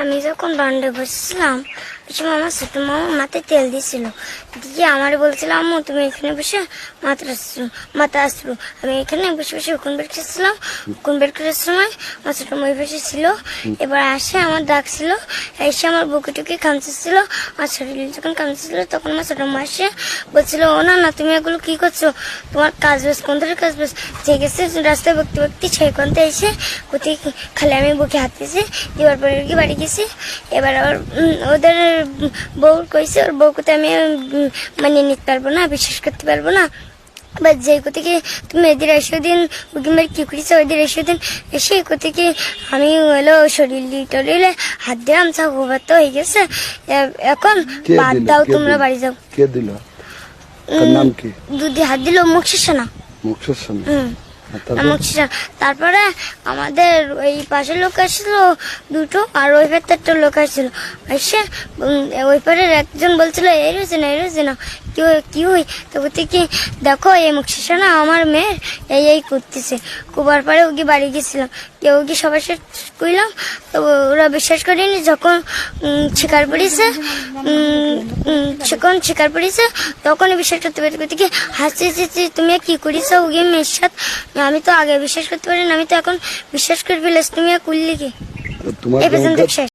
আমি যখন বারান্দায় বসেছিলাম ওই সময় আমার ছোট মামা মাথায় তেল দিয়েছিল, দিয়ে আমার বলছিল আম্মু তুমি এখানে বসে মাথা আসলো। আমি এখানে বসে বসে উকুন বের করেছিলাম। উকুন বের করার সময় আমার ছোট মাই বসে ছিল। এবার আসে আমার ডাকছিল, এসে আমার বুকে টুকে কামচেছিল, আমার শরীরে যখন কামচেছিল তখন আমার ছোট মা এসে বলছিল ও না না তুমি এগুলো কি করছো, তোমার কাজ বেশ কোন ধরনের কাজ বেশ ঠিক আছে। রাস্তায় বকতে বকতে সেই কোনতে এসে কোথায় খালি আমি বুকে হাত দিয়েছি, দেওয়ার পরে কি বাড়ি গেছি। এবার আবার ওদের বউ কইছে ওর বউকে আমি মানিয়ে নিতে পারবো না, বিশ্বাস করতে পারবো না। এবার যে কোথেকে তুমি এদের এসে দিন উকিমের কি করেছে ওদের এসে দিন এসে কোথেকে আমি হলো শরীরে হাত দিলাম সব তো হয়ে গেছে। এখন বাদ দাও তোমরা বাড়ি যাও। কে দিল? নাম কি? দুধে হাত দিল মুখশেষনা। মুখশেষনা। তারপরে আমাদের ওই পাশের লোক আসছিল দুটো, আর ওই পারে একটা লোক আসছিল। এসে ওই পারের একজন বলছিল এই রয়েছে না এই রয়েছে না কি হই তো কি দেখো এই মুখশেষা না আমার মেয়ের এই করতেছে। কুবার পরে ওকে বাড়ি গেছিলাম, কেউ কি সবার সাথে কইলাম তো ওরা বিশ্বাস করেনি। যখন শিকার পড়েছে তখন বিশ্বাস করতে পারি কি হাসি তুমি কি করিস ওকে মেয়ের সাথে। আমি তো আগে বিশ্বাস করতে পারি না, আমি তো এখন বিশ্বাস করে ফেলেছি। তুমি করলি কি এই পর্যন্ত শেষ।